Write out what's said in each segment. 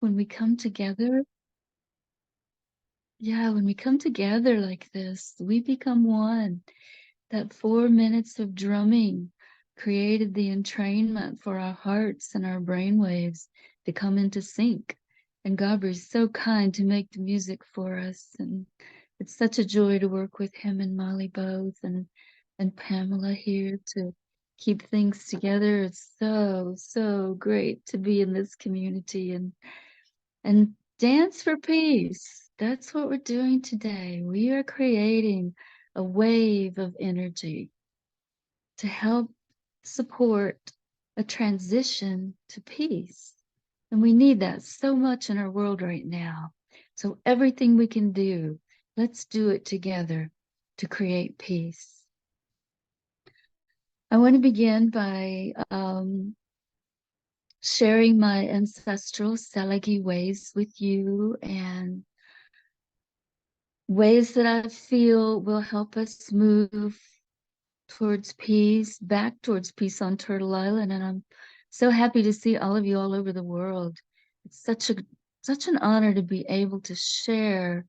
when we come together, when we come together like this, we become one. That 4 minutes of drumming created the entrainment for our hearts and our brain waves to come into sync. And Gabri's so kind to make the music for us. And it's such a joy to work with him and Molly both, and Pamela here to keep things together. It's so great to be in this community and dance for peace. That's what we're doing today. We are creating a wave of energy to help support a transition to peace. And we need that so much in our world right now. So everything we can do, let's do it together to create peace. I want to begin by sharing my ancestral Tsalagi ways with you, and ways that I feel will help us move towards peace, back towards peace on Turtle Island. And I'm so happy to see all of you all over the world. It's such an honor to be able to share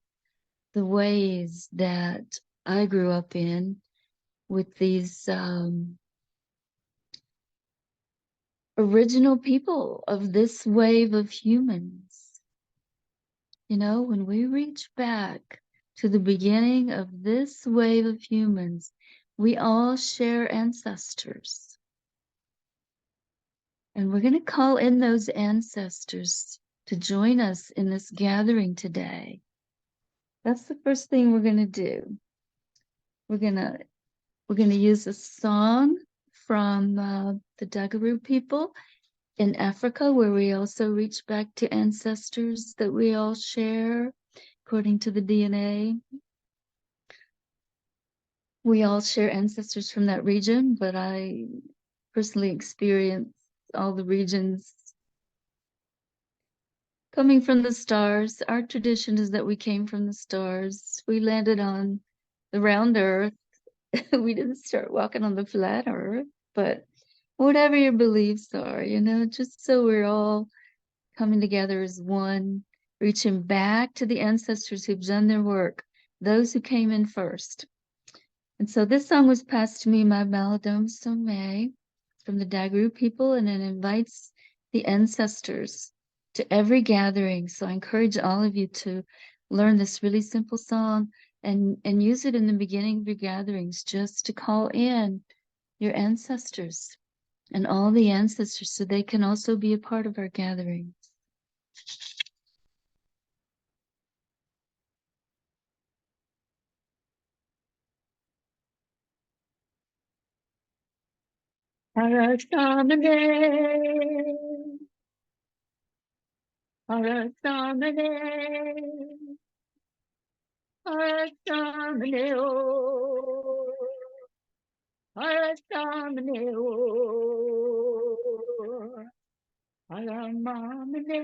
the ways that I grew up in with these original people of this wave of humans. You know, when we reach back to the beginning of this wave of humans, we all share ancestors. And we're going to call in those ancestors to join us in this gathering today. That's the first thing we're going to do. We're going to use a song from the Dagaru people in Africa, where we also reach back to ancestors that we all share according to the DNA. We all share ancestors from that region, but I personally experience all the regions coming from the stars. Our tradition is that we came from the stars. We landed on the round earth. We didn't start walking on the flat earth, but whatever your beliefs are, you know, just so we're all coming together as one, reaching back to the ancestors who've done their work, those who came in first. And so this song was passed to me by Maladome Somé from the Dagaru people, and it invites the ancestors to every gathering. So I encourage all of you to learn this really simple song and use it in the beginning of your gatherings, just to call in your ancestors and all the ancestors so they can also be a part of our gatherings. Arasamane, Arasamane, Arasamane, oh, Arasamane, oh, Aramamane,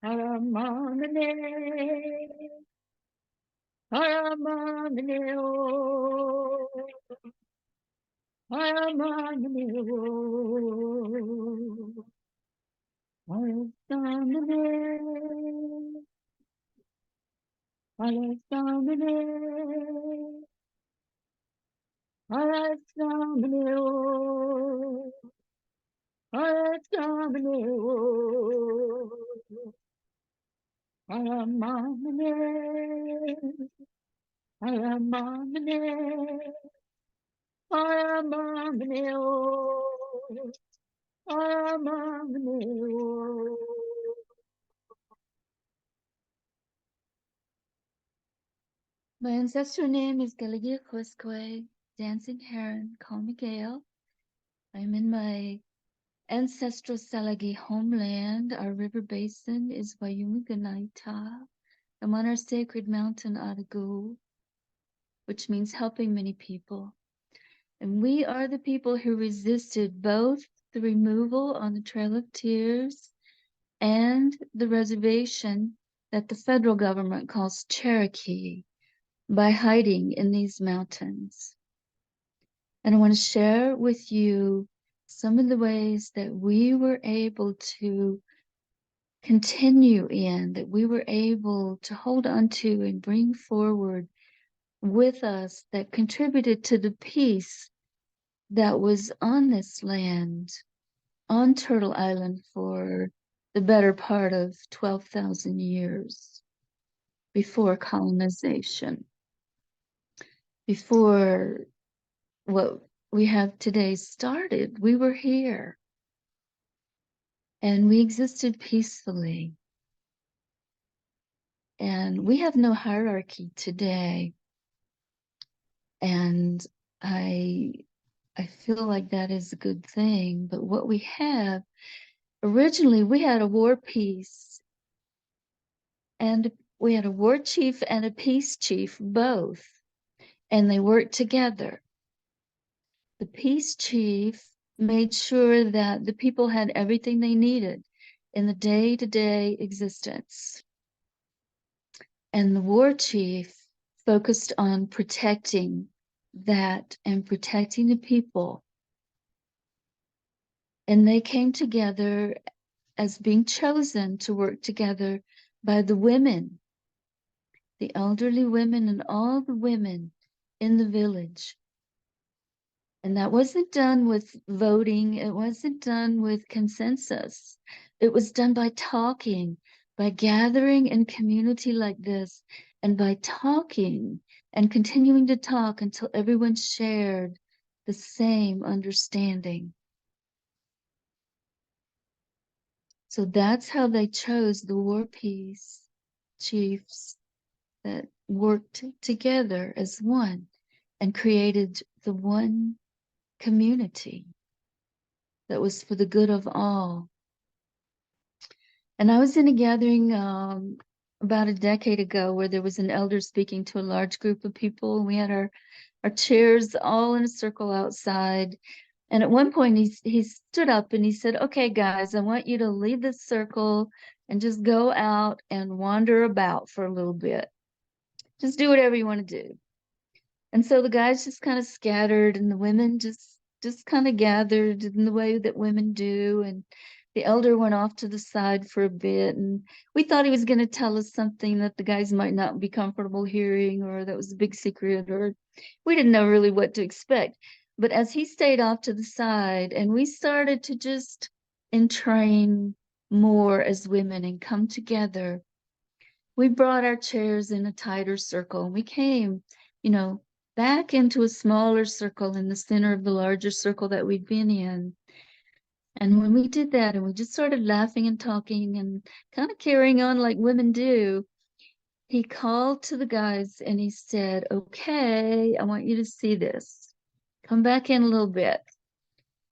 Aramamane, Aramamane, oh, Aramamane, oh, Arasamane, Arasamane, Arasamane, oh, Arasamane, oh, Aramamane, Aramamane, Aramamane, oh, Aramamane, oh. My ancestral name is Gabriele Tosti Dancing Heron. Call me Gail. I'm in my ancestral Tsalagi homeland. Our river basin is Wayumuganaita. I'm on our sacred mountain Atakulla, which means helping many people. And we are the people who resisted both the removal on the Trail of Tears and the reservation that the federal government calls Cherokee by hiding in these mountains. And I want to share with you some of the ways that we were able to continue in, that we were able to hold on to and bring forward with us, that contributed to the peace that was on this land, on Turtle Island, for the better part of 12,000 years before colonization, before what we have today started. We were here and we existed peacefully. And we have no hierarchy today. And I feel like that is a good thing. But what we have, originally we had a war piece, and we had a war chief and a peace chief, both, and they worked together. The peace chief made sure that the people had everything they needed in the day-to-day existence. And the war chief focused on protecting that and protecting the people. And they came together as being chosen to work together by the women, the elderly women and all the women in the village. And that wasn't done with voting. It wasn't done with consensus. It was done by talking, by gathering in community like this, and by talking and continuing to talk until everyone shared the same understanding. So that's how they chose the war peace chiefs that worked together as one and created the one community that was for the good of all. And I was in a gathering about a decade ago where there was an elder speaking to a large group of people. And we had our chairs all in a circle outside. And at one point he stood up and he said, "Okay, guys, I want you to leave this circle and just go out and wander about for a little bit. Just do whatever you want to do." And so the guys just kind of scattered, and the women just kind of gathered in the way that women do. And the elder went off to the side for a bit, and we thought he was going to tell us something that the guys might not be comfortable hearing, or that was a big secret, or we didn't know really what to expect. But as he stayed off to the side and we started to just entrain more as women and come together, we brought our chairs in a tighter circle, and we came, back into a smaller circle in the center of the larger circle that we'd been in. And when we did that, and we just started laughing and talking and kind of carrying on like women do, he called to the guys and he said, "Okay, I want you to see this. Come back in a little bit.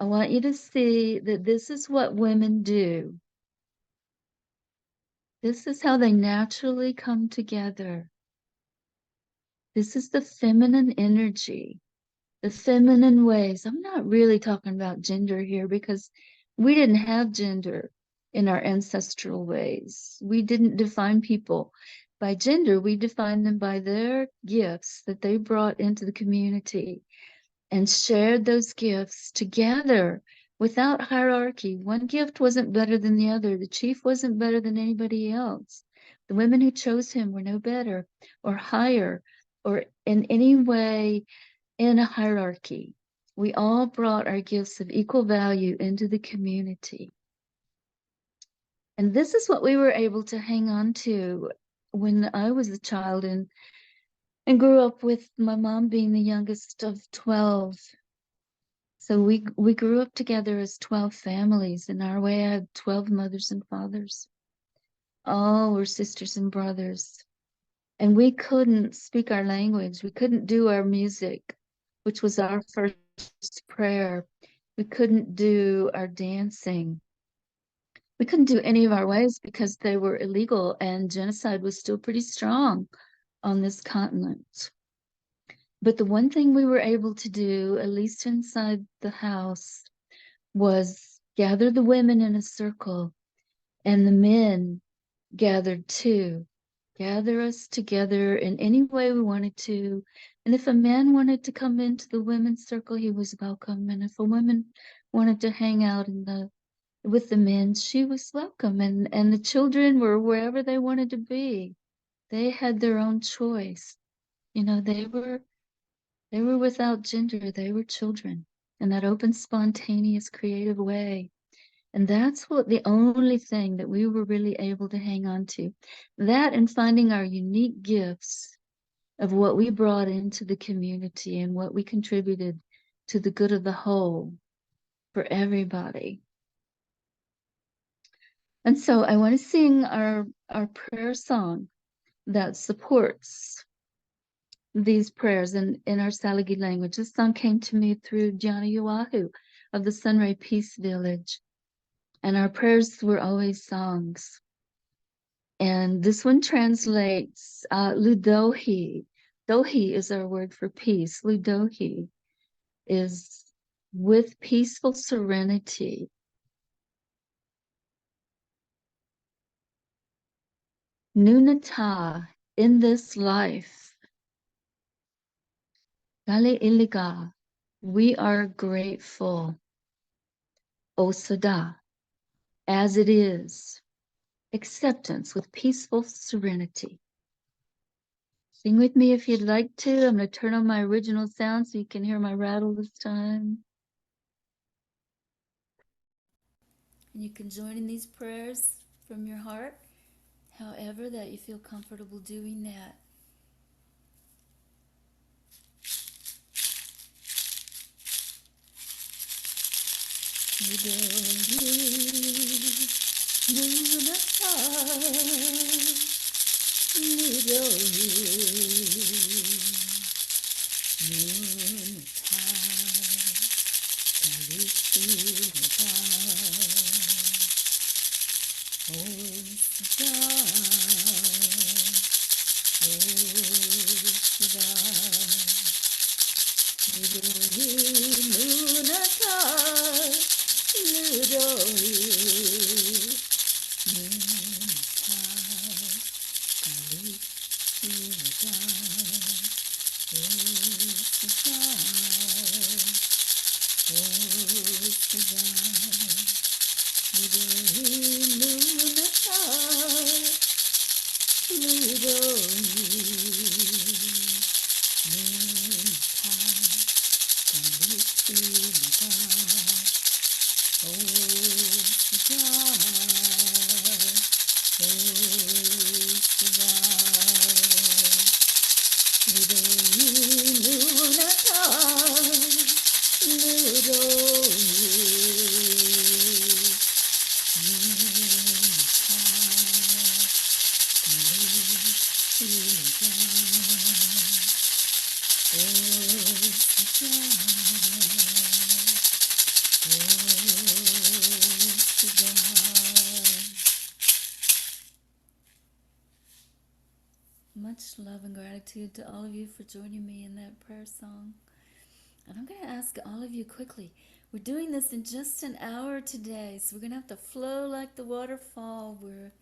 I want you to see that this is what women do. This is how they naturally come together. This is the feminine energy, the feminine ways." I'm not really talking about gender here, because we didn't have gender in our ancestral ways. We didn't define people by gender. We defined them by their gifts that they brought into the community and shared those gifts together without hierarchy. One gift wasn't better than the other. The chief wasn't better than anybody else. The women who chose him were no better or higher or in any way in a hierarchy. We all brought our gifts of equal value into the community. And this is what we were able to hang on to when I was a child and grew up with my mom being the youngest of 12. So we grew up together as 12 families. In our way, I had 12 mothers and fathers. All were sisters and brothers. And we couldn't speak our language. We couldn't do our music, which was our first prayer. We couldn't do our dancing. We couldn't do any of our ways because they were illegal, and genocide was still pretty strong on this continent. But the one thing we were able to do, at least inside the house, was gather the women in a circle, and the men gathered too. Gather us together in any way we wanted to. And if a man wanted to come into the women's circle, he was welcome. And if a woman wanted to hang out in the with the men, she was welcome, and the children were wherever they wanted to be. They had their own choice. You know, they were without gender. They were children in that open, spontaneous, creative way. And that's what the only thing that we were really able to hang on to. That and finding our unique gifts of what we brought into the community and what we contributed to the good of the whole for everybody. And so I want to sing our prayer song that supports these prayers in our Tsalagi language. This song came to me through Gianna Uahu of the Sunray Peace Village. And our prayers were always songs. And this one translates Ludohi. Dohi is our word for peace. Ludohi is with peaceful serenity. Nunata in this life. Gale iliga, we are grateful. Osada, as it is. Acceptance with peaceful serenity. Sing with me if you'd like to. I'm going to turn on my original sound so you can hear my rattle this time. And you can join in these prayers from your heart, however that you feel comfortable doing that. Much love and gratitude to all of you for joining me in that prayer song. And I'm going to ask all of you quickly. We're doing this in just an hour today, so we're going to have to flow like the waterfall. We're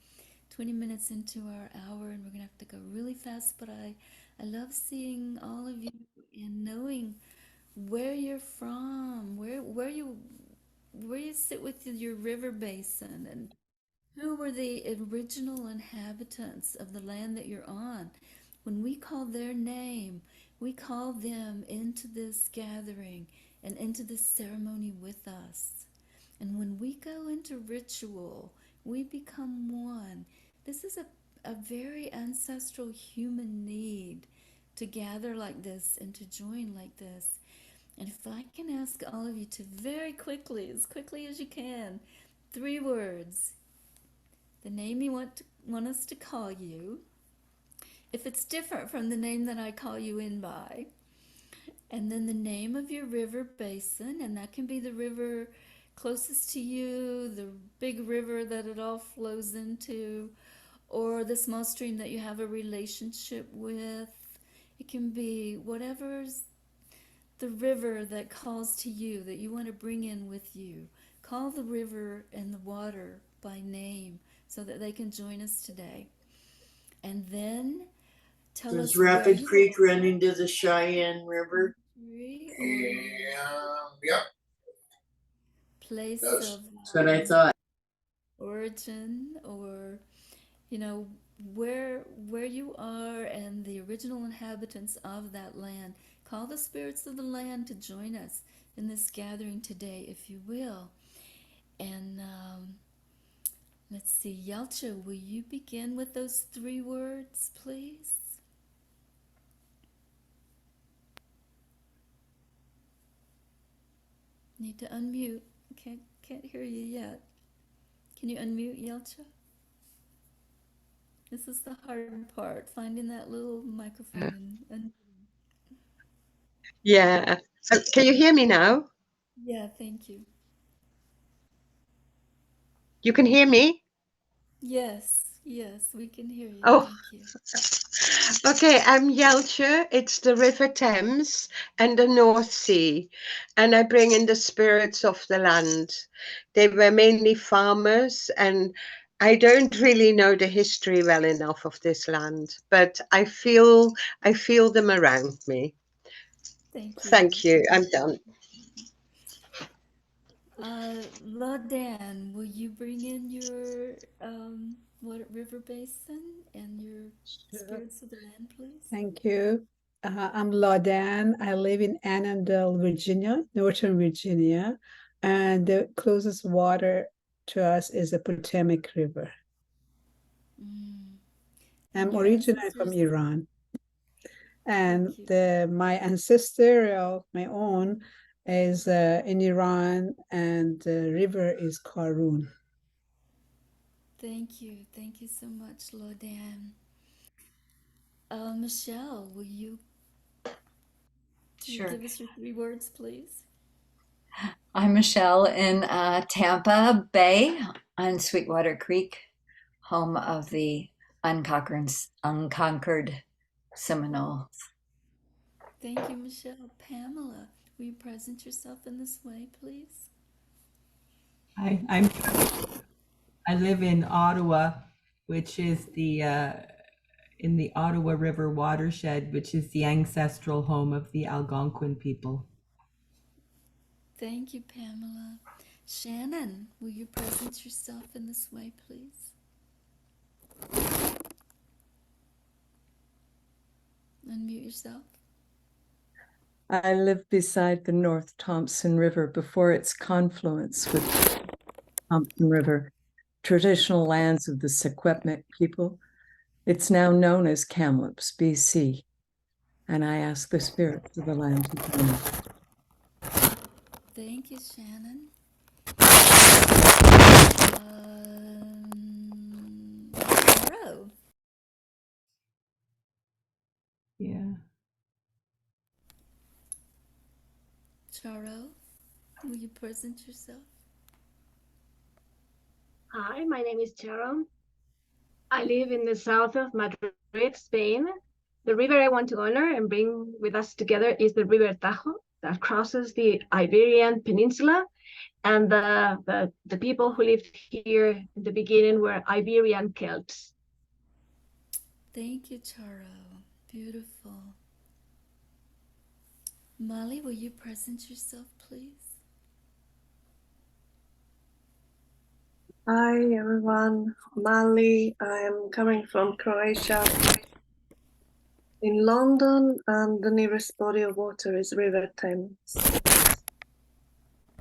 20 minutes into our hour, and we're going to have to go really fast, but I love seeing all of you and knowing where you're from, where you sit with your river basin, and who were the original inhabitants of the land that you're on? When we call their name, we call them into this gathering and into this ceremony with us. And when we go into ritual, we become one. This is a very ancestral human need to gather like this and to join like this. And if I can ask all of you to very quickly as you can, 3 words, the name you want us to call you, if it's different from the name that I call you in by, and then the name of your river basin, and that can be the river closest to you, the big river that it all flows into, or the small stream that you have a relationship with. It can be whatever's the river that calls to you, that you want to bring in with you. Call the river and the water by name so that they can join us today. And then tell There's us Rapid Creek running to the Cheyenne River. Yep. Place of That's what I thought. origin, or you know where you are and the original inhabitants of that land. Call the spirits of the land to join us in this gathering today, if you will. And let's see, Yelcha, will you begin with those 3 words, please? Need to unmute. Can't hear you yet. Can you unmute, Yelcha? This is the hard part, finding that little microphone and Yeah. Can you hear me now? yeah, thank you. You can hear me? Yes, we can hear you. Oh, Thank you. okay. I'm Yelcha. It's the River Thames and the North Sea. And I bring in the spirits of the land. They were mainly farmers, and I don't really know the history well enough of this land, but I feel them around me. Thank you. Thank you. I'm done. Lodan, will you bring in your what river basin and your Sure. spirits of the land, please? Thank you. I'm Laudan. I live in Annandale, Virginia, Northern Virginia, and the closest water to us is the Potomac River. And I'm your originally from ancestors. Iran, and Thank you. my ancestral, my own, is in Iran, and the river is Karun. Thank you. Thank you so much, Lodan. Michelle, will you Sure. give us your 3 words, please? I'm Michelle in Tampa Bay on Sweetwater Creek, home of the unconquered Seminoles. Thank you, Michelle. Pamela, will you present yourself in this way, please? Hi, I live in Ottawa, which is the in the Ottawa River watershed, which is the ancestral home of the Algonquin people. Thank you, Pamela. Shannon, will you present yourself in this way, please? Unmute yourself. I live beside the North Thompson River before its confluence with Thompson River, traditional lands of the Secwepemc people. It's now known as Kamloops, BC, and I ask the spirits of the land to join me. Thank you, Shannon. Charo. Yeah. Charo, will you present yourself? Hi, my name is Sharon. I live in the south of Madrid, Spain. The river I want to honor and bring with us together is the River Tajo that crosses the Iberian Peninsula. And the people who lived here in the beginning were Iberian Celts. Thank you, Charo. Beautiful. Molly, will you present yourself, please? Hi everyone, Mali. I'm coming from Croatia. In London, and the nearest body of water is River Thames.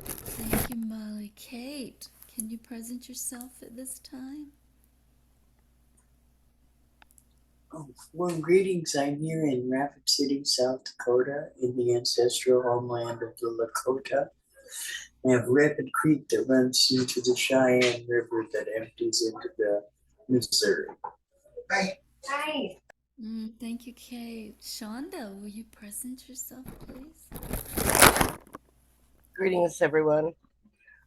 Thank you, Molly. Kate, can you present yourself at this time? Oh, warm greetings. I'm here in Rapid City, South Dakota, in the ancestral homeland of the Lakota. I have Rapid Creek that runs into the Cheyenne River that empties into the Missouri. Hi. Thank you, Kate. Shonda, will you present yourself, please? Greetings, everyone.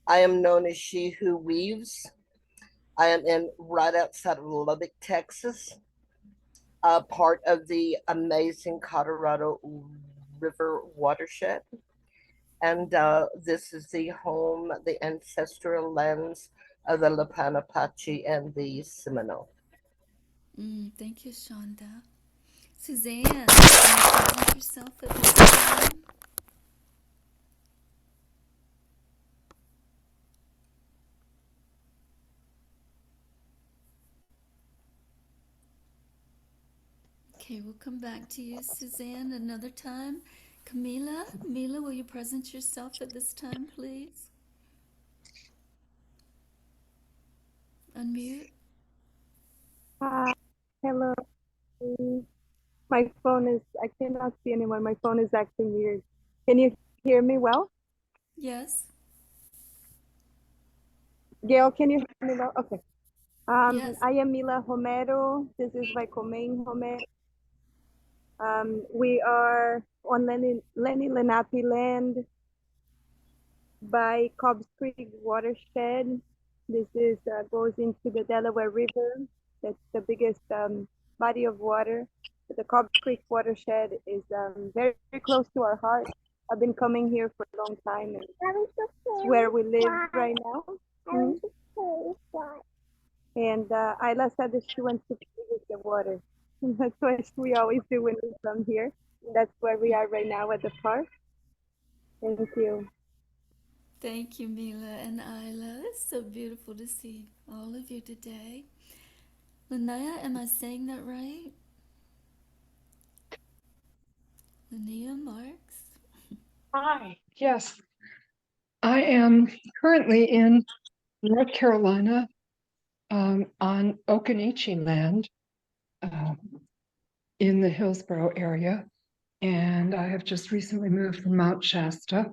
I am known as She Who Weaves. I am right outside of Lubbock, Texas, part of the amazing Colorado River watershed. And this is the home, the ancestral lands of the Lapanapachi and the Seminole. Thank you, Shonda. Suzanne, can you present yourself at this time? Okay, we'll come back to you, Suzanne, another time. Camila, will you present yourself at this time, please? Unmute. Hello. My phone is, I cannot see anyone. My phone is acting weird. Can you hear me well? Yes. Gail, can you hear me well? Okay. Yes. I am Mila Homero. This is Vaikomain Homero. We are on Lenni Lenape land by Cobbs Creek watershed. This is goes into the Delaware River. That's the biggest body of water. The Cobbs Creek watershed is very, very close to our heart. I've been coming here for a long time, and it's where we live right now. And Ayla said that she wants to play with the water. That's what we always do when we come here. That's where we are right now at the park. Thank you. Thank you, Mila and Isla. It's so beautiful to see all of you today. Linnea, am I saying that right? Linnea Marks? Hi, yes. I am currently in North Carolina on Occaneechi land in the Hillsborough area. And I have just recently moved from Mount Shasta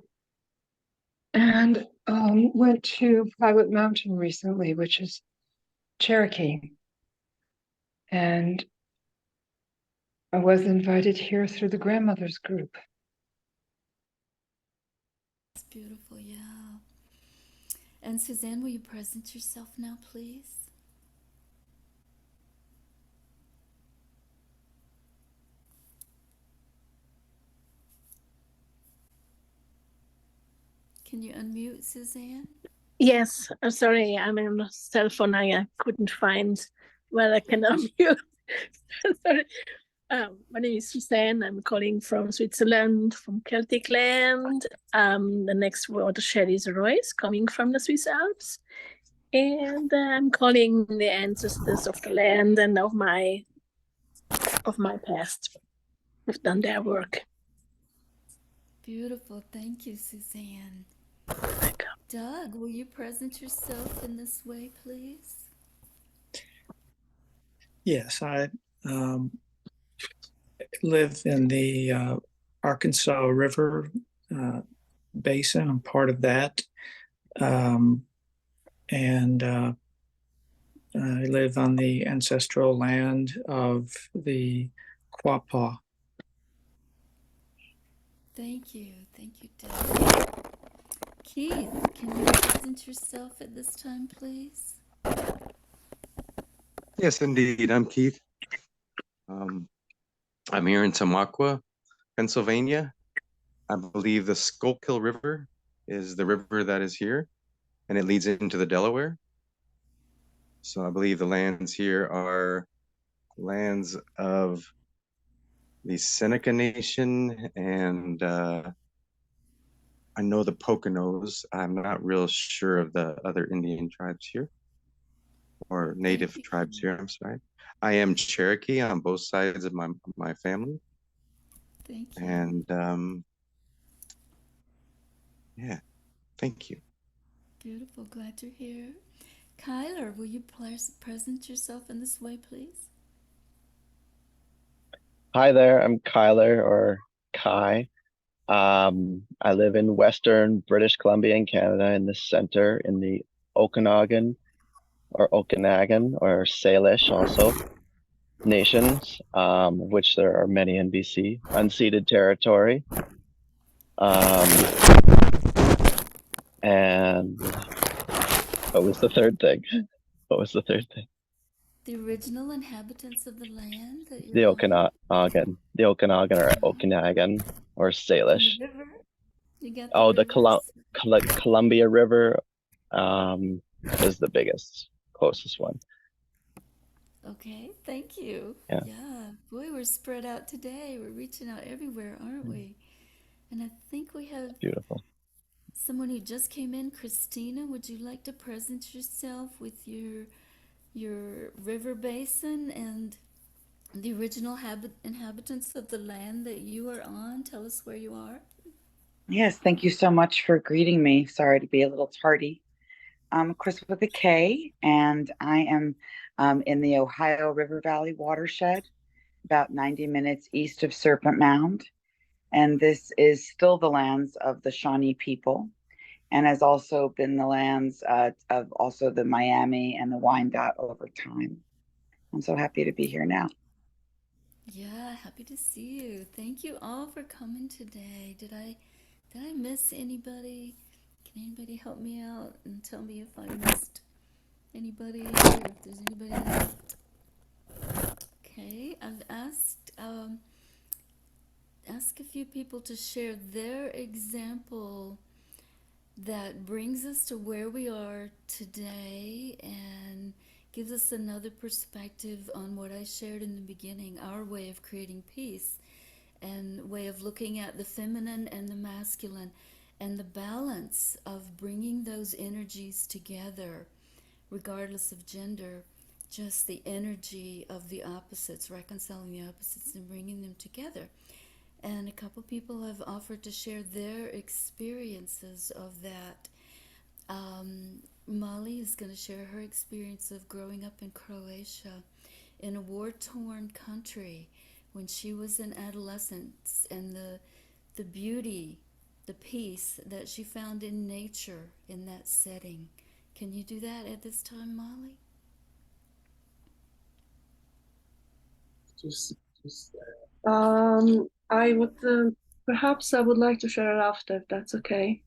and went to Pilot Mountain recently, which is Cherokee. And I was invited here through the grandmother's group. It's beautiful, yeah. And Suzanne, will you present yourself now, please? Can you unmute, Suzanne? Yes, I'm sorry, I'm on a cell phone. I couldn't find where I can unmute. Sorry. My name is Suzanne. I'm calling from Switzerland, from Celtic land. The next watershed is Royce, coming from the Swiss Alps. And I'm calling the ancestors of the land and of my past. Who've done their work. Beautiful. Thank you, Suzanne. Doug, will you present yourself in this way, please? Yes, I live in the Arkansas River basin. I'm part of that. And I live on the ancestral land of the Quapaw. Thank you, Doug. Keith, can you present yourself at this time, please? Yes, indeed. I'm Keith. I'm here in Tamaqua, Pennsylvania. I believe the Schuylkill River is the river that is here, and it leads into the Delaware. So I believe the lands here are lands of the Seneca Nation, and I know the Poconos. I'm not real sure of the other Indian tribes here, or native tribes here, I'm sorry. I am Cherokee on both sides of my family. Thank you. And yeah, thank you. Beautiful, glad you're here. Kyler, will you present yourself in this way, please? Hi there, I'm Kyler, or Kai. I live in Western British Columbia in Canada, in the center, in the Okanagan, or Salish also nations, which there are many in BC, unceded territory. And what was the third thing? The original inhabitants of the land that you're The Okanagan. The Okanagan, or Okanagan, or Salish. The river. You got the Columbia River is the biggest, closest one. Okay, thank you. Yeah. Boy, we're spread out today. We're reaching out everywhere, aren't we? And I think we have beautiful someone who just came in. Christina, would you like to present yourself with your river basin and the original inhabitants of the land that you are on. Tell us where you are. Yes, thank you so much for greeting me. Sorry to be a little tardy. I'm Chris with a K, and I am in the Ohio River Valley watershed, about 90 minutes east of Serpent Mound. And this is still the lands of the Shawnee people, and has also been the lands of also the Miami and the Wyandotte over time. I'm so happy to be here now. Yeah, happy to see you. Thank you all for coming today. Did I miss anybody? Can anybody help me out and tell me if I missed anybody or if there's anybody left? Okay, I've asked a few people to share their example that brings us to where we are today and gives us another perspective on what I shared in the beginning, our way of creating peace and way of looking at the feminine and the masculine and the balance of bringing those energies together regardless of gender, just the energy of the opposites, reconciling the opposites and bringing them together. And a couple people have offered to share their experiences of that. Molly is going to share her experience of growing up in Croatia in a war-torn country when she was in adolescence, and the beauty, the peace that she found in nature in that setting. Can you do that at this time, Molly? I would perhaps I would like to share it after, if that's okay.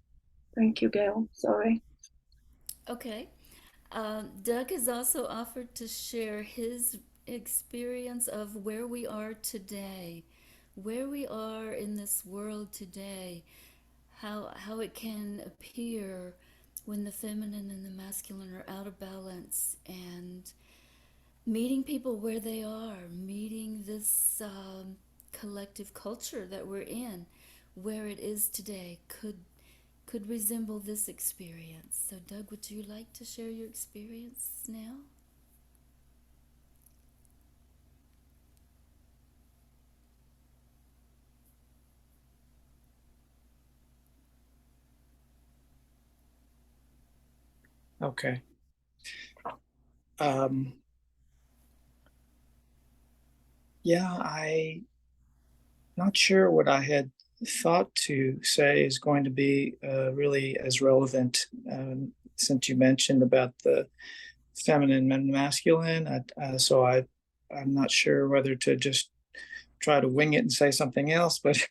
Thank you, Gail. Sorry. Okay. Doug has also offered to share his experience of where we are today, where we are in this world today, how it can appear when the feminine and the masculine are out of balance, and meeting people where they are, meeting this collective culture that we're in, where it is today, could resemble this experience. So, Doug, would you like to share your experience now? Okay. Yeah, I'm not sure what I had thought to say is going to be really as relevant, since you mentioned about the feminine and masculine. I'm not sure whether to just try to wing it and say something else, but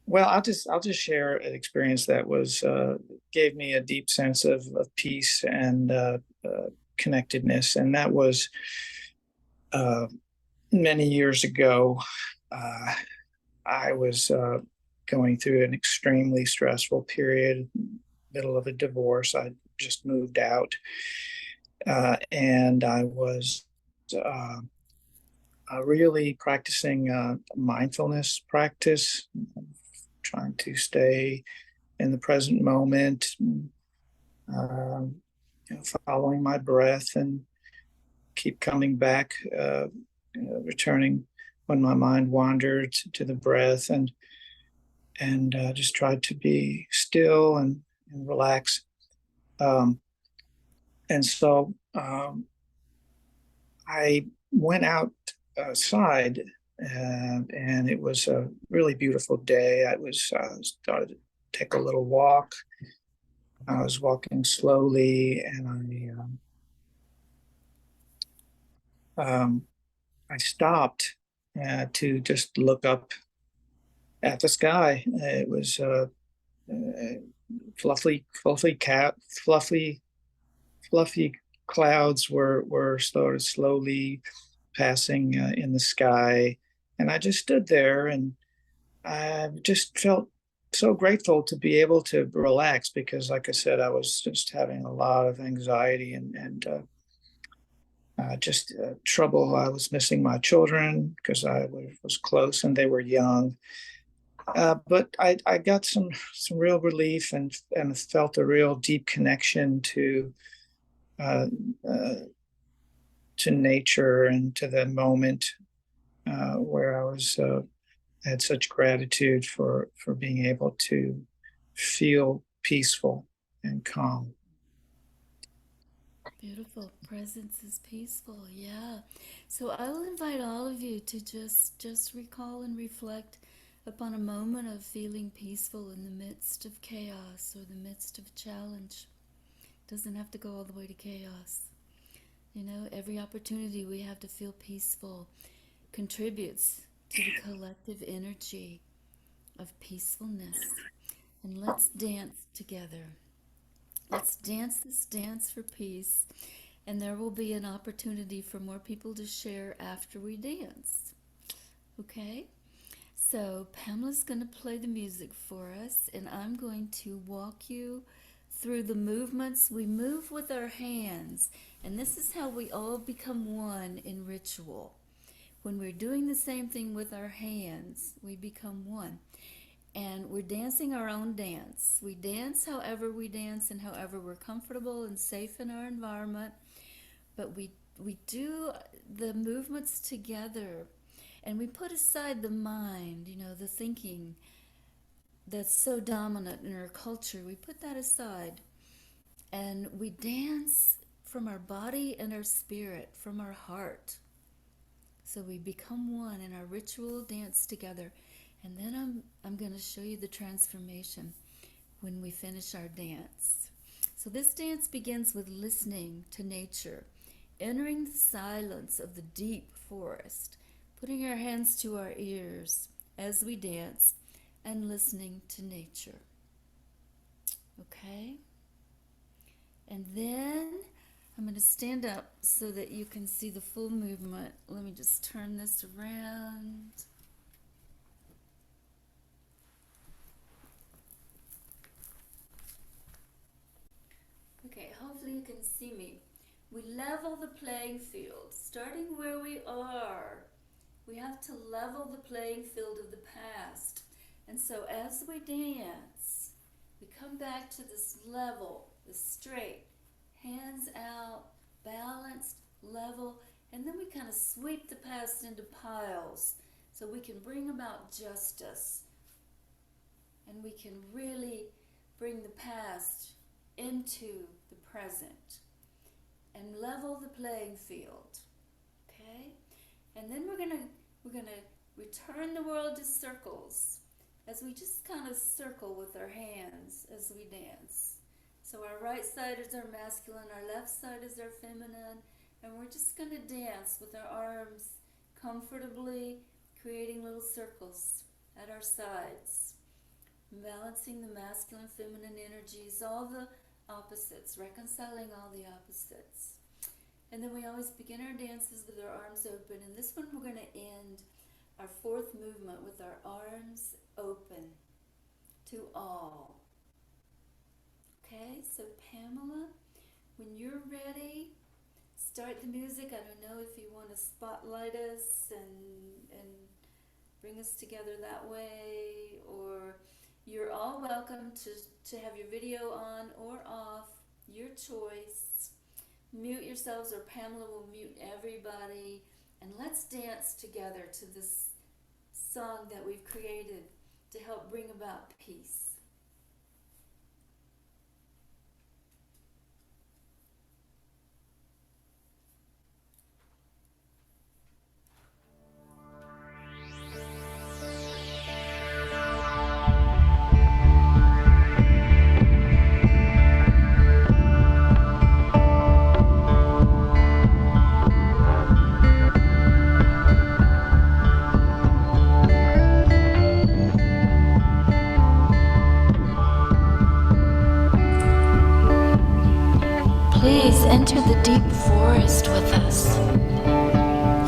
well, I'll just share an experience that was gave me a deep sense of peace and connectedness, and that was many years ago. I was going through an extremely stressful period, middle of a divorce. I just moved out, and I was really practicing mindfulness practice, trying to stay in the present moment, following my breath and keep coming back, returning when my mind wandered to the breath, and just tried to be still and relax. And so I went outside, and it was a really beautiful day. I started to take a little walk. I was walking slowly, and I stopped to just look up at the sky. It was fluffy clouds were sort of slowly passing in the sky, and I just stood there, and I just felt so grateful to be able to relax, because, like I said, I was just having a lot of anxiety and just trouble. I was missing my children because I was close and they were young. But I got some real relief and felt a real deep connection to to nature and to the moment where I was had such gratitude for being able to feel peaceful and calm. Beautiful. Presence is peaceful. Yeah. So I will invite all of you to just recall and reflect upon a moment of feeling peaceful in the midst of chaos or the midst of a challenge. Doesn't have to go all the way to chaos. You know, every opportunity we have to feel peaceful contributes to the collective energy of peacefulness. And let's dance together. Let's dance this dance for peace. And there will be an opportunity for more people to share after we dance. Okay? So Pamela's going to play the music for us, and I'm going to walk you through the movements. We move with our hands, and this is how we all become one in ritual. When we're doing the same thing with our hands, we become one. And we're dancing our own dance. We dance however we dance and however we're comfortable and safe in our environment. But we do the movements together. And we put aside the mind, you know, the thinking that's so dominant in our culture. We put that aside. And we dance from our body and our spirit, from our heart. So we become one in our ritual dance together. And then I'm going to show you the transformation when we finish our dance. So this dance begins with listening to nature, entering the silence of the deep forest, putting our hands to our ears as we dance and listening to nature. Okay? And then I'm going to stand up so that you can see the full movement. Let me just turn this around. Okay, hopefully you can see me. We level the playing field, starting where we are. We have to level the playing field of the past. And so as we dance, we come back to this level, this straight, hands out, balanced, level, and then we kind of sweep the past into piles so we can bring about justice. And we can really bring the past into the present and level the playing field. Okay? And then we're gonna return the world to circles as we just kind of circle with our hands as we dance. So our right side is our masculine, our left side is our feminine, and we're just gonna dance with our arms comfortably, creating little circles at our sides, balancing the masculine, feminine energies, all the opposites, reconciling all the opposites. And then we always begin our dances with our arms open. And this one we're going to end our fourth movement with our arms open to all. Okay, so Pamela, when you're ready, start the music. I don't know if you want to spotlight us and bring us together that way, or you're all welcome to have your video on or off, your choice. Mute yourselves or Pamela will mute everybody. And let's dance together to this song that we've created to help bring about peace. Please enter the deep forest with us,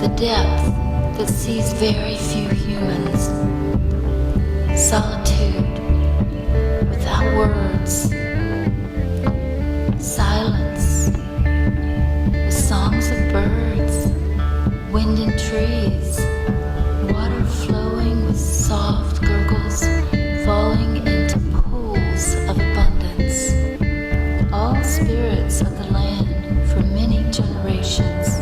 the depth that sees very few humans, solitude without words, silence with songs of birds, wind in trees, water flowing with soft gurgles falling into pools of abundance. All spirits of the land for many generations,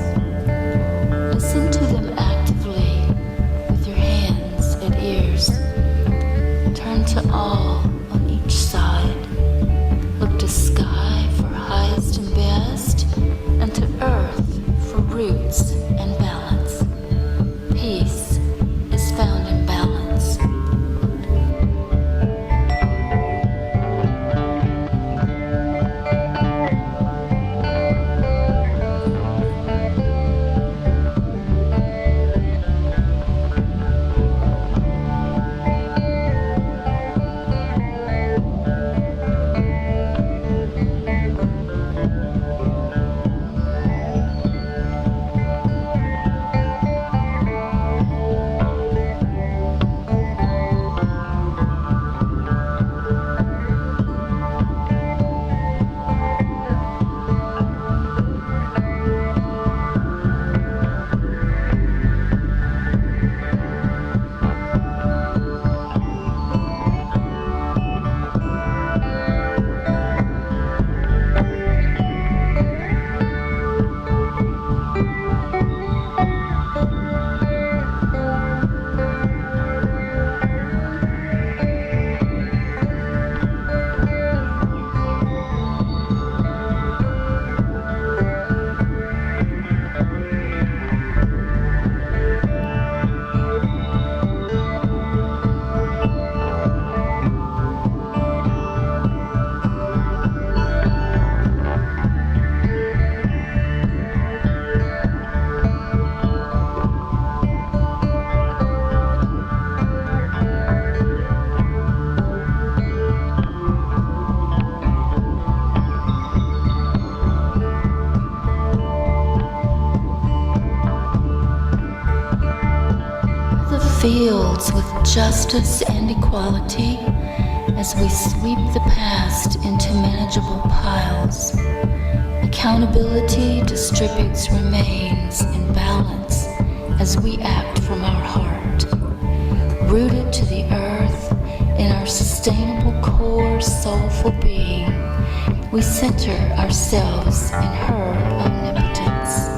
fields with justice and equality as we sweep the past into manageable piles. Accountability distributes remains in balance as we act from our heart, rooted to the earth in our sustainable core soulful being. We center ourselves in her omnipotence.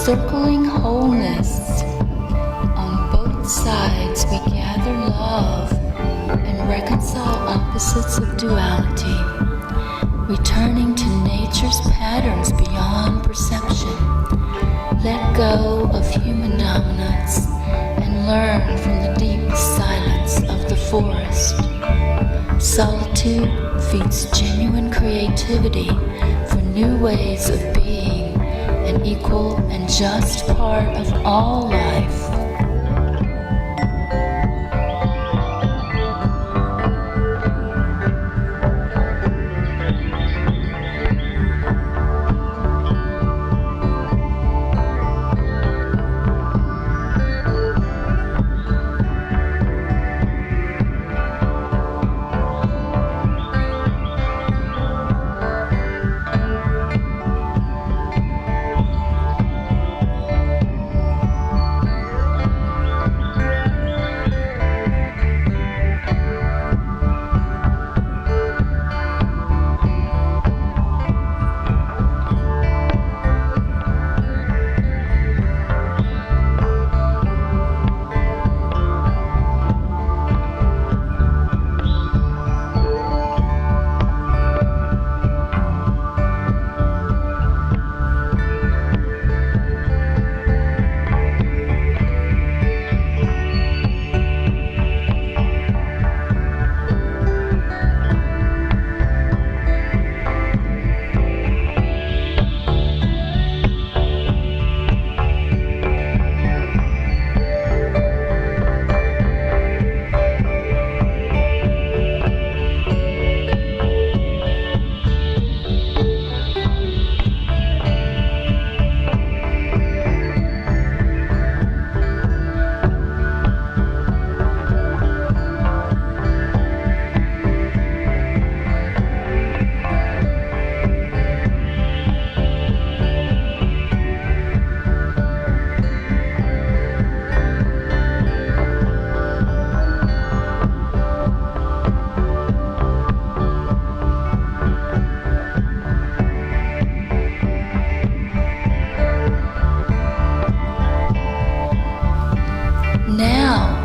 Circling wholeness, on both sides we gather love and reconcile opposites of duality, returning to nature's patterns beyond perception. Let go of human dominance and learn from the deep silence of the forest. Solitude feeds genuine creativity for new ways of being, an equal and just part of all life.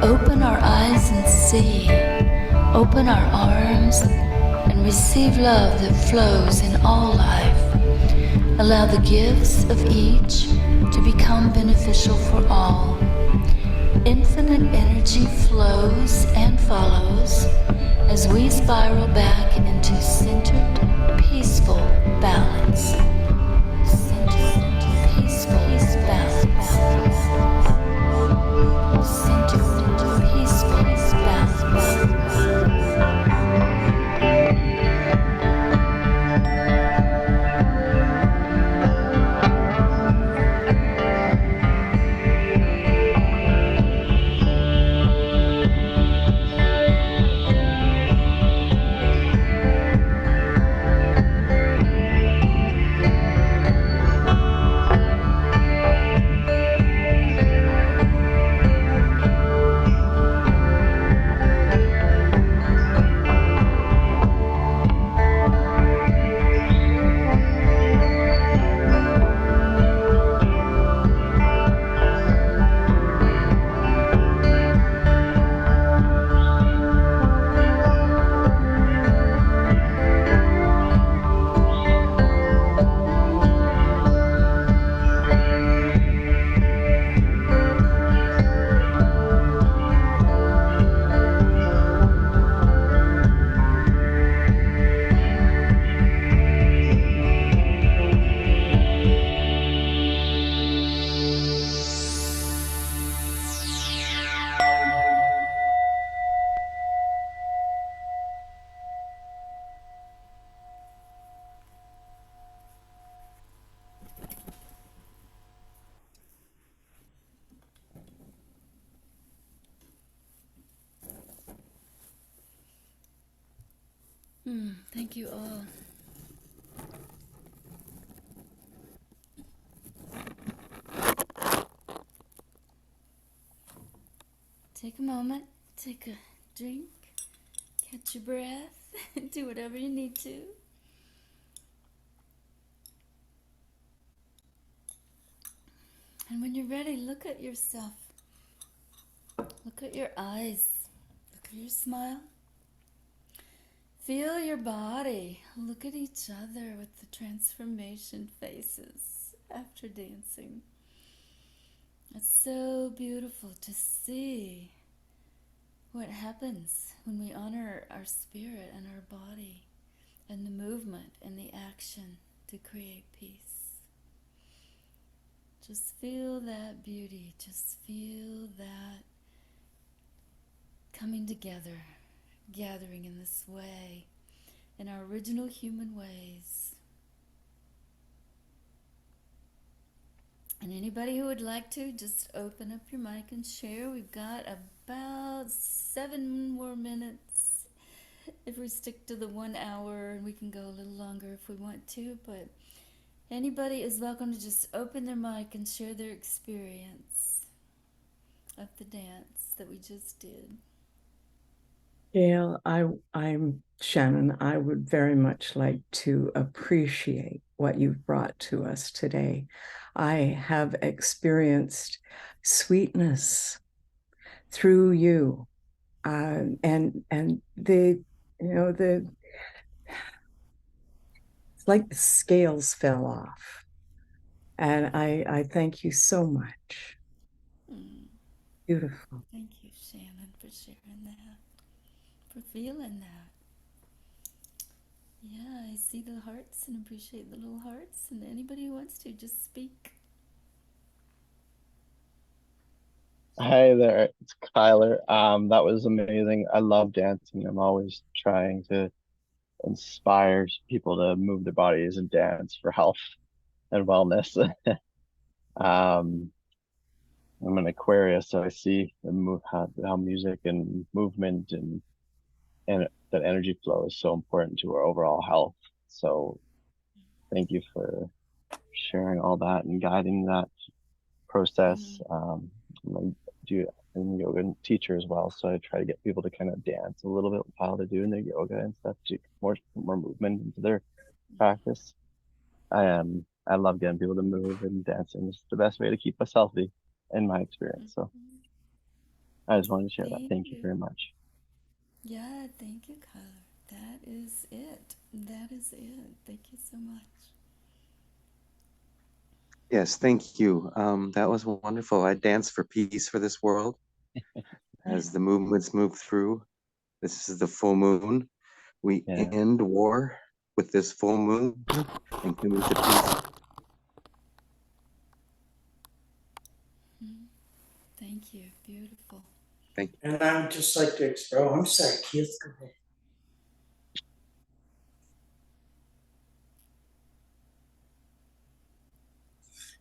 Open our eyes and see. Open our arms and receive love that flows in all life. Allow the gifts of each to become beneficial for all. Infinite energy flows and follows as we spiral back into centered, peaceful balance. Centered, peaceful balance. Centered, peaceful balance. Thank you all. Take a moment, take a drink, catch your breath, do whatever you need to. And when you're ready, look at yourself. Look at your eyes. Look at your smile. Feel your body. Look at each other with the transformation faces after dancing. It's so beautiful to see what happens when we honor our spirit and our body and the movement and the action to create peace. Just feel that beauty. Just feel that coming together, gathering in this way, in our original human ways. And anybody who would like to, just open up your mic and share. We've got about 7 more minutes if we stick to the 1 hour, and we can go a little longer if we want to, but anybody is welcome to just open their mic and share their experience of the dance that we just did. Gail, I'm Shannon. I would very much like to appreciate what you've brought to us today. I have experienced sweetness through you, and the it's like the scales fell off, and I thank you so much. Beautiful. Thank you, Shannon, for sharing that, for feeling that. Yeah, I see the hearts and appreciate the little hearts, and anybody who wants to, just speak. Hi there, it's Kyler. That was amazing. I love dancing. I'm always trying to inspire people to move their bodies and dance for health and wellness. I'm an Aquarius, so I see how music and movement and that energy flow is so important to our overall health. So thank you for sharing all that and guiding that process. I'm a yoga teacher as well, so I try to get people to kind of dance a little bit while they're doing their yoga and stuff to more movement into their practice. I love getting people to move, and dancing is the best way to keep us healthy, in my experience. So I just wanted to share that. Thank you very much. Yeah, thank you, Kyler. That is it. That is it. Thank you so much. Yes, thank you. That was wonderful. I dance for peace for this world as the movements move through. This is the full moon. We end war with this full moon and come into peace. Thank you. Beautiful. Thank you. And I would just like to express, oh, I'm sorry, Keith, go ahead.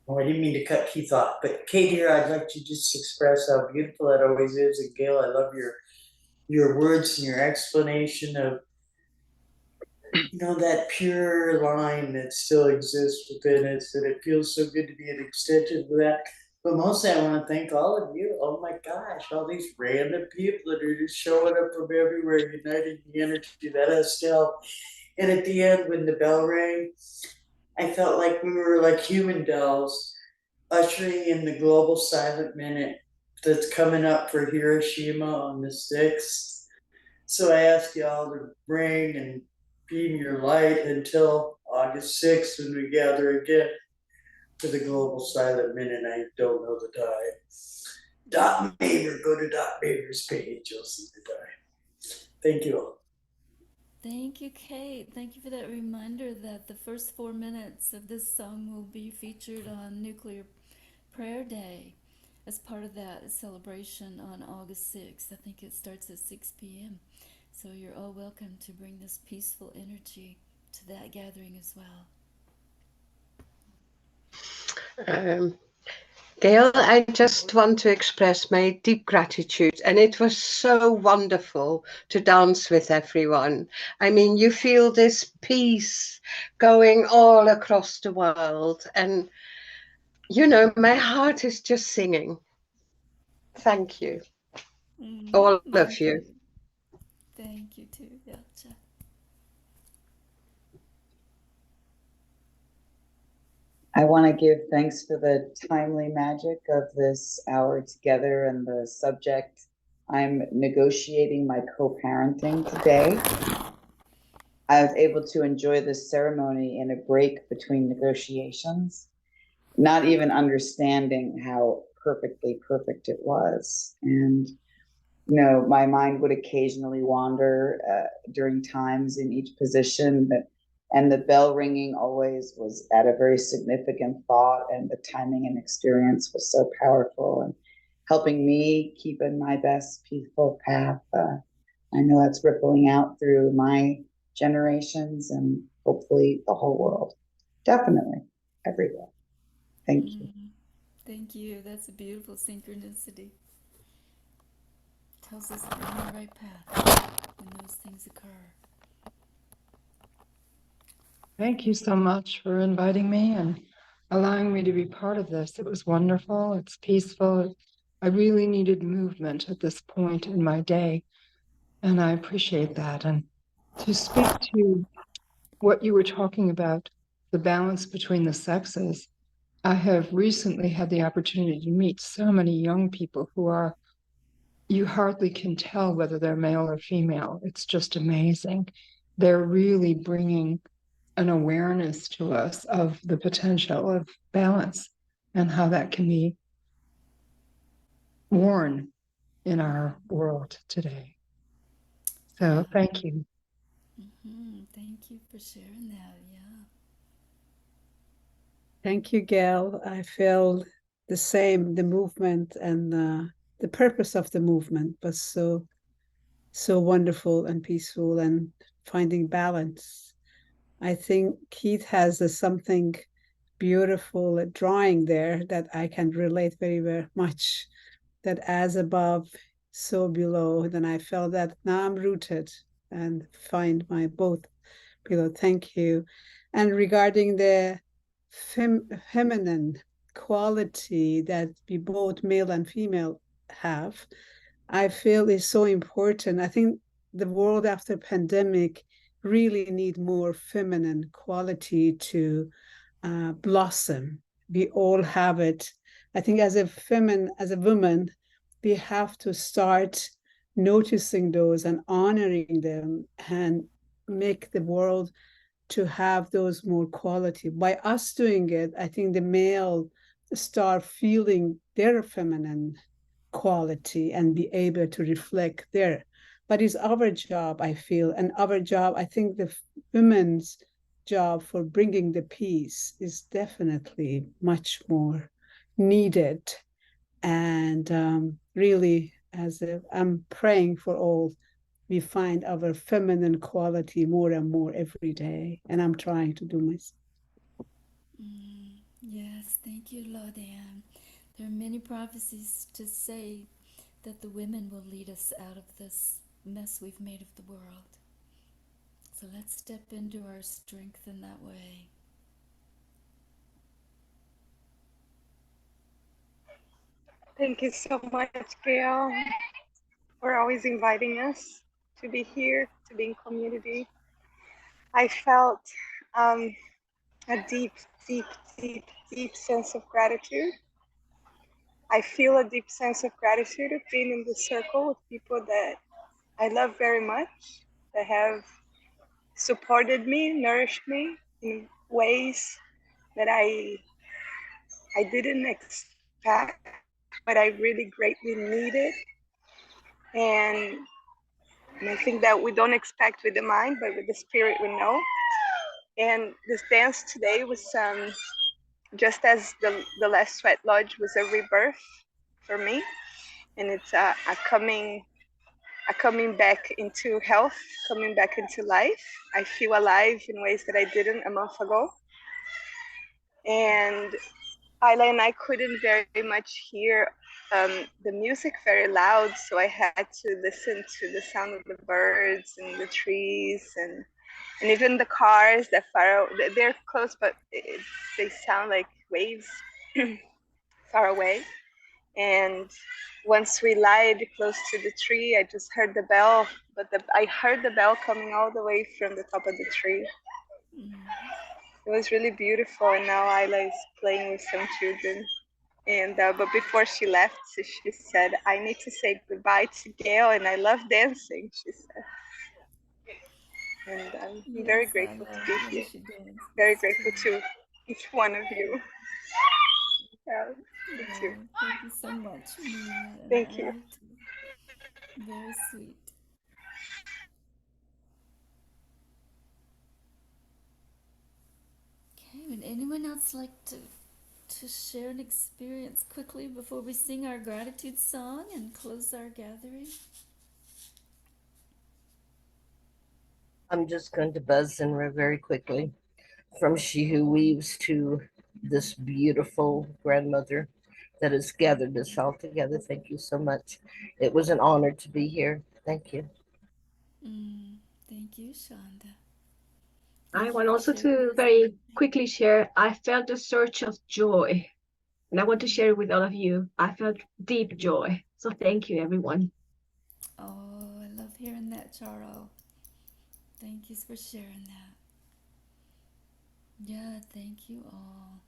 Oh, I didn't mean to cut Keith off, but Kate here, I'd like to just express how beautiful that always is. And Gail, I love your words and your explanation of, you know, that pure line that still exists within us, and it feels so good to be an extension of that. But mostly I want to thank all of you. Oh my gosh, all these random people that are just showing up from everywhere, uniting the energy that has to help. And at the end, when the bell rang, I felt like we were like human dolls ushering in the global silent minute that's coming up for Hiroshima on the 6th. So I ask you all to bring and beam your light until August 6th when we gather again for the global silent minute. I don't know the time. Dot Maver, go to Dot Maver's page, you'll see the time. Thank you all. Thank you, Kate. Thank you for that reminder that the first 4 minutes of this song will be featured on Nuclear Prayer Day as part of that celebration on August 6th. I think it starts at 6 p.m. So you're all welcome to bring this peaceful energy to that gathering as well. Gail, I just want to express my deep gratitude, and it was so wonderful to dance with everyone. I mean, you feel this peace going all across the world, and you know, my heart is just singing. Thank you, all of you. Thank you too, Yelcha. I want to give thanks for the timely magic of this hour together and the subject. I'm negotiating my co-parenting today. I was able to enjoy this ceremony in a break between negotiations, not even understanding how perfectly perfect it was. And, you know, my mind would occasionally wander during times in each position, and the bell ringing always was at a very significant thought, and the timing and experience was so powerful and helping me keep in my best peaceful path. I know that's rippling out through my generations and hopefully the whole world. Definitely everywhere. Thank you. Thank you. That's a beautiful synchronicity. Tells us we're on the right path when those things occur. Thank you so much for inviting me and allowing me to be part of this. It was wonderful. It's peaceful. I really needed movement at this point in my day, and I appreciate that. And to speak to what you were talking about, the balance between the sexes, I have recently had the opportunity to meet so many young people who are, you hardly can tell whether they're male or female. It's just amazing. They're really bringing an awareness to us of the potential of balance and how that can be worn in our world today. So thank you. Thank you for sharing that. Yeah. Thank you, Gail. I feel the same, the movement and the purpose of the movement, but so wonderful and peaceful and finding balance. I think Keith has something beautiful drawing there that I can relate very, very much. That as above, so below. Then I felt that now I'm rooted and find my both below. Thank you. And regarding the feminine quality that we both male and female have, I feel is so important. I think the world after pandemic really need more feminine quality to blossom. We all have it. I think as a woman, we have to start noticing those and honoring them and make the world to have those more quality. By us doing it, I think the male start feeling their feminine quality and be able to reflect there. But it's our job, I feel, and our job, I think the women's job for bringing the peace is definitely much more needed. And really, I'm praying for all, we find our feminine quality more and more every day, and I'm trying to do myself. Yes, thank you, Lord Anne. There are many prophecies to say that the women will lead us out of this mess we've made of the world. So let's step into our strength in that way. Thank you so much, Gail, for always inviting us to be here, to be in community. I felt a deep, deep, deep, deep sense of gratitude. I feel a deep sense of gratitude of being in this circle with people that I love very much, that have supported me, nourished me in ways that I didn't expect, but I really greatly needed. And I think that we don't expect with the mind, but with the spirit we know. And this dance today was just as the last sweat lodge was a rebirth for me, and it's a coming back into health, coming back into life. I feel alive in ways that I didn't a month ago. And Ayla and I couldn't very much hear the music very loud, so I had to listen to the sound of the birds and the trees and even the cars that they're close, but they sound like waves far away. And once we lied close to the tree, I just heard the bell, but I heard the bell coming all the way from the top of the tree. It was really beautiful, and now Ayla is playing with some children. And but before she left, she said, "I need to say goodbye to Gail, and I love dancing," she said. And I'm very grateful to be here. Very grateful to each one of you. Yeah, me too. Thank you so much, Amelia. Thank you. Very sweet. Okay, would anyone else like to share an experience quickly before we sing our gratitude song and close our gathering? I'm just going to buzz in very quickly. From She Who Weaves to this beautiful grandmother that has gathered us all together. Thank you so much. It was an honor to be here. Thank you. Thank you, Shonda. I want also to very quickly share, I felt a surge of joy, and I want to share it with all of you. I felt deep joy. So thank you, everyone. Oh, I love hearing that, Charo. Thank you for sharing that. Yeah, thank you all.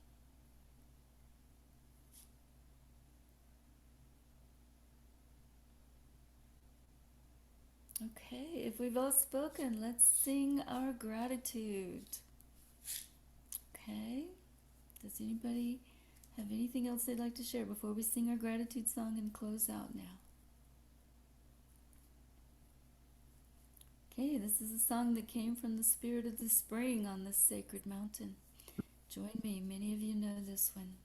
Okay, if we've all spoken, let's sing our gratitude. Okay, does anybody have anything else they'd like to share before we sing our gratitude song and close out now? Okay, this is a song that came from the spirit of the spring on this sacred mountain. Join me, many of you know this one.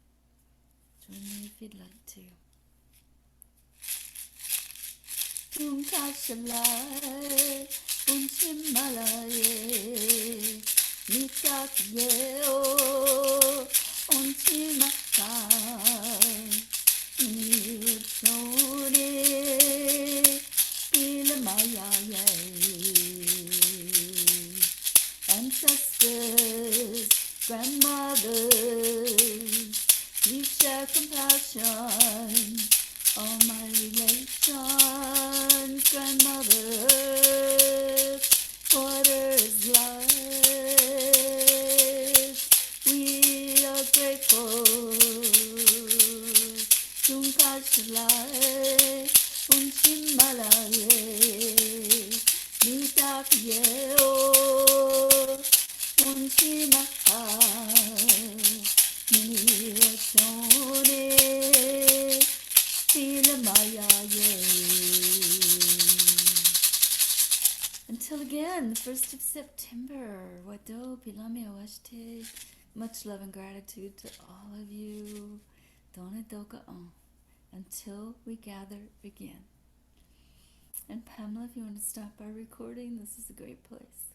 Join me if you'd like to. Tunkashalai, unchimalaye, mitakye o, unchimakai, niruchore, ilamayaye. Ancestors, grandmothers, please share compassion. All my relations, grandmothers, water is life. We are grateful. Tunkashalai, unchimalaye, mitakye o, again, the 1st of September. Wado Pilame Awashte. Much love and gratitude to all of you. Dona Doka On. Until we gather again. And Pamela, if you want to stop our recording, this is a great place.